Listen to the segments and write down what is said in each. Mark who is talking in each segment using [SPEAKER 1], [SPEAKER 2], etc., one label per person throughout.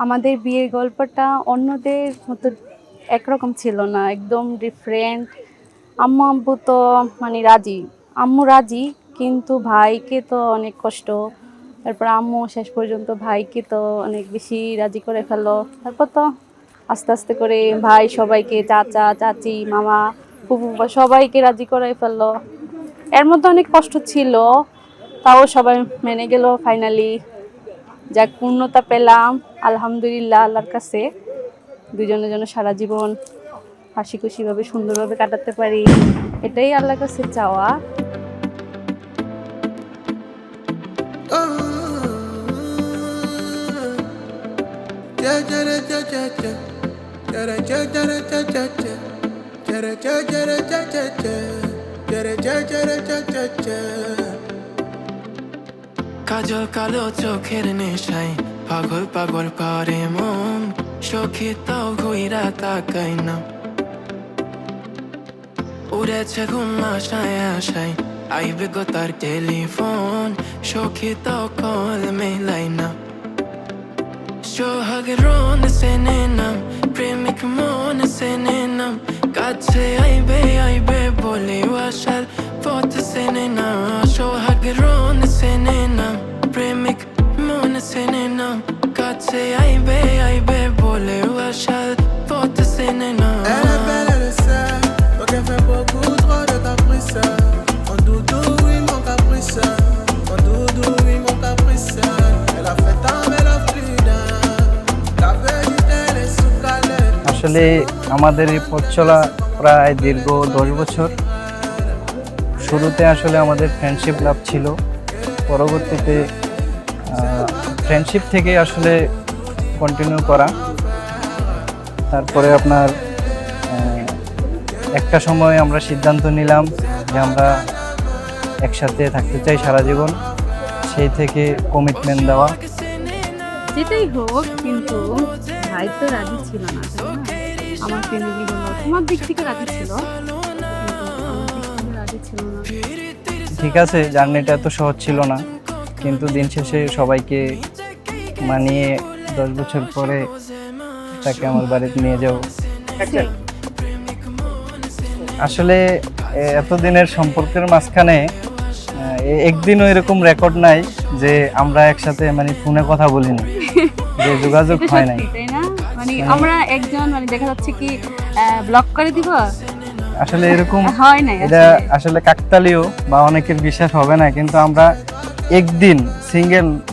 [SPEAKER 1] আমাদের বিয়ের গল্পটা অন্যদের মতো একরকম ছিল না, একদম ডিফারেন্ট। আম্মু আব্বু তো মানে রাজি, আম্মু রাজি, কিন্তু ভাইকে তো অনেক কষ্ট। তারপর আম্মু শেষ পর্যন্ত ভাইকে তো অনেক বেশি রাজি করে ফেললো। তারপর তো আস্তে আস্তে করে ভাই সবাইকে, চাচা চাচি মামা ফুফু সবাইকে রাজি করে ফেললো। এর মধ্যে অনেক কষ্ট ছিল, তাও সবাই মেনে গেল ফাইনালি। যাক, পূর্ণতা পেলাম আলহামদুলিল্লাহ আল্লাহর কাছে। দুজনের জন্য সারা জীবন হাসি খুশিভাবে সুন্দরভাবে কাটাতে পারি, এটাই আল্লাহর কাছে চাওয়া।
[SPEAKER 2] কাজল কালো চোখের নেশায় পাগল পাগল করে মন, সখী তাও ঘুইরা তাকাই না। উড়েছে ঘুম আশায় আশায় আইবে গো তার টেলিফোন, সখী তাও কল মেলাই না। সোহাগের রন সেনে নাম, প্রেমিক মন সেনে নাম, কাছে আইবে আইবে বলে আশার পথ সেনে না। সোহাগের রন সেনে নাম, প্রেমিক মন সেনে নাম, কাছে আইবে আইবে বলে আশার পথ সেনে না।
[SPEAKER 3] Elle est belle, elle le sait, donc elle fait beaucoup trop de caprices. Mon doudou, oui, mon caprice. Mon doudou, oui, mon caprice. Elle a fait tomber le flida. La vérité, elle est sous calette.
[SPEAKER 4] আসলে আমাদের এই পথ চলা প্রায় দীর্ঘ 10 বছর। শুরুতে আসলে আমাদের ফ্রেন্ডশিপ লাভ ছিল, পরবর্তীতে ফ্রেন্ডশিপ থেকে আসলে কন্টিনিউ করা। তারপরে আপনার একটা সময় আমরা সিদ্ধান্ত নিলাম যে আমরা একসাথে থাকতে চাই সারা জীবন, সেই থেকে কমিটমেন্ট দেওয়া।
[SPEAKER 1] যেটাই হোক, কিন্তু ভাই তো রাজি ছিল না, তাই না? আমার ফ্যামিলি বলো, তোমার দিক থেকে রাজি ছিল, কিন্তু আমার দিক থেকে রাজি ছিল না।
[SPEAKER 4] ঠিক আছে, জার্নিটা এত সহজ ছিল না, কিন্তু দিন শেষে সবাইকে মানিয়ে 10 বছর পরে তাকে আমার বাড়িতে নিয়ে যাব। আসলে এতদিনের সম্পর্কের মাঝখানে একদিনও এরকম রেকর্ড নাই যে আমরা একসাথে মানে ফোনে কথা বলিনি, যে যোগাযোগ হয় নাই,
[SPEAKER 1] তাই না? মানে আমরা একজন মানে দেখা যাচ্ছে কি ব্লক করে দিব,
[SPEAKER 4] আসলে এরকম
[SPEAKER 1] হয় নাই।
[SPEAKER 4] এটা আসলে কাকতালীয় বা অনেকের বিশ্বাস হবে না, কিন্তু আমরা একদিন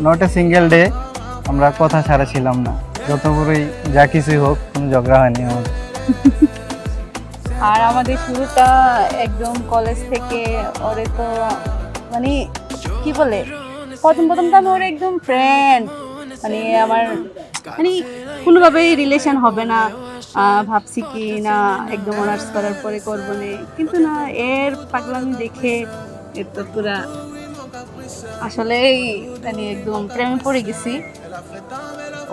[SPEAKER 4] নট এ সিঙ্গেল ডে আমরা কথা ছাড়া ছিলাম না। যত বড়ই যা কিছুই হোক, কোনো ঝগড়া হয়নি আমাদের।
[SPEAKER 1] আর আমাদের শুরুটা একদম কলেজ থেকে। ওরে তো মানে কি বলে, প্রথম তো আমি ওর একদম ফ্রেন্ড, মানে আমার মানে কোনোভাবেই রিলেশন হবে না ভাবছি কি না, একদম অনার্স করার পরে করবো না, কিন্তু না, এর পাগলামি দেখে এর তো পুরা আসলেই মানে একদম প্রেমে পড়ে গেছি।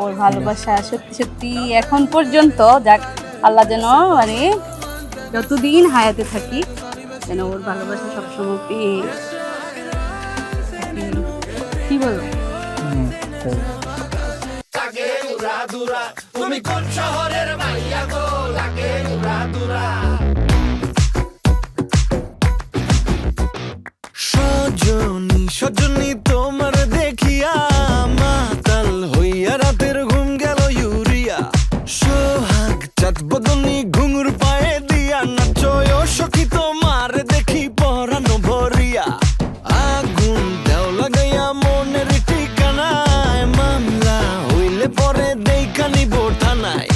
[SPEAKER 1] ওর ভালোবাসা সত্যি সত্যি এখন পর্যন্ত, যাক আল্লাহ যেন মানে যতদিন হায়াতে থাকি যেন ওর ভালোবাসা সবসময় পেয়ে কি বলবো।
[SPEAKER 2] তুমি কোন শহরের মাইয়া গো, লাগে উড়াদুরা। সজনী সজনী তোমার দেখিয়া মাতাল হইয়া রাতের ঘুম গেল ইউরিয়া। সোহাগ চাঁদ বদনী ঘুঙুর পায়ে দিয়া নাচয় সখী তোমার দেখি পরানো ভরিয়া। আগুন দেও লাগাইয়া মনের ঠিকানায়, মামলা হইলে পরে দেখা নিব থানায়।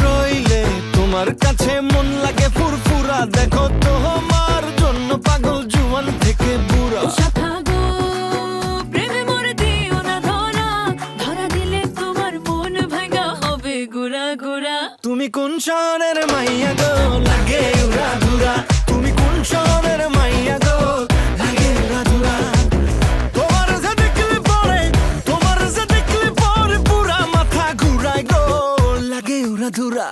[SPEAKER 2] রইলে তোমার কাছে মন লাগে ফুরফুরা, দেখো তোমার জন্য পাগল জুয়ান থেকে বুড়া। তুমি কোন শহরের মাইয়া গো, লাগে উড়াদুরা। তুমি কোন শহরের মাইয়া গো, লাগে উড়াদুরা। তোমার যে দেখলে পরে পুরা মাথা ঘুরায় গো, লাগে উড়াদুরা।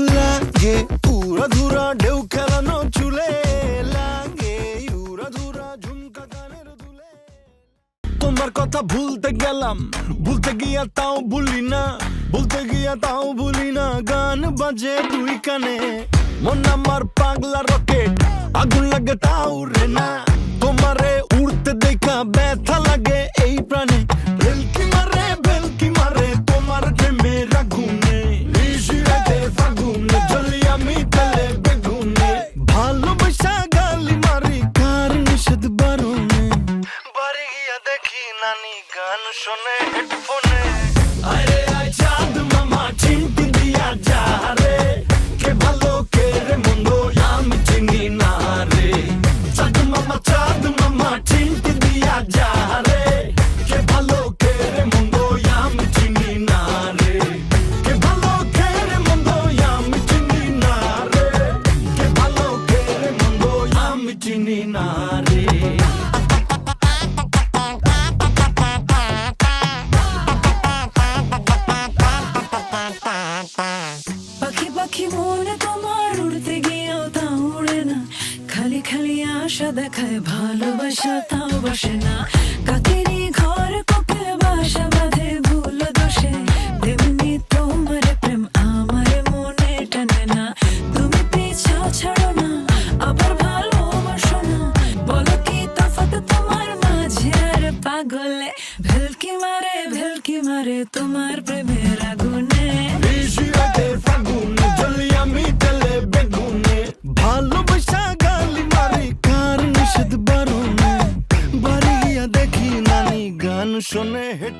[SPEAKER 2] লাগে পুরা ধুরা ঢেউ খেলানো চুলে, লাগে উড়া ধুরা ঝুমকা গানের দুলে। তোমার কথা ভুলতে গেলাম, ভুলতে গিয়া তাও ভুলি না, ভুলতে গিয়া তাও ভুলি না। গান বাজে দুই কানে, মন আমার পাগলা রকেট, আগুন লাগে তাও রে না। তোমারে উড়তে দেখা ব্যথা লাগে এই প্রাণে, ভেলকি মারে তোমার প্রেমের আগুনে। নিশিরাতে ফাগুনে জ্বলি আমি তেলে বেগুনে, ভালোবাসা গালি মারি কার নিষেধ বারণে। বাড়ি গিয়া দেখি নানি গান শোনে হেডফোনে। আরে আয় চাঁদ মামা চিমটি দিয়া যা রে, কে ভালো কে রে মন্দ আমি চিনি না রে। চাঁদ মামা চিমটি দিয়া যা রে, কে ভালো কে রে মন্দ আমি চিনি না রে। কে ভালো কে রে মন্দ আমি চিনি না রে, কে ভালো কে রে মন্দ আমি চিনি না রে।
[SPEAKER 5] পাখি পাখি মনে তোমার উড়তে গিয়েও তা উড়ে না, খালি খালি আশা দেখায় ভালোবাসা তাও বসে না। কাকেরই ঘর কোকে বাসা বাঁধে ভুল দোষে, তেমনি তোমার প্রেম আমার মনে টানে না। তুমি পিছাও ছাড়ো না, আবার ভালোবাসো না, বলো কি তফাৎ তোমার মাঝে আর পাগলে। ভেলকি মারে তোমার প্রেমের আগুনে।
[SPEAKER 2] নিশিরাতের ফাগুনে জ্বলি আমি তেলে বেগুনে, ভালোবাসা গালি মারি কার নিষেধ বারণে। বাড়ি গিয়া দেখি নানি গান শোনে হেড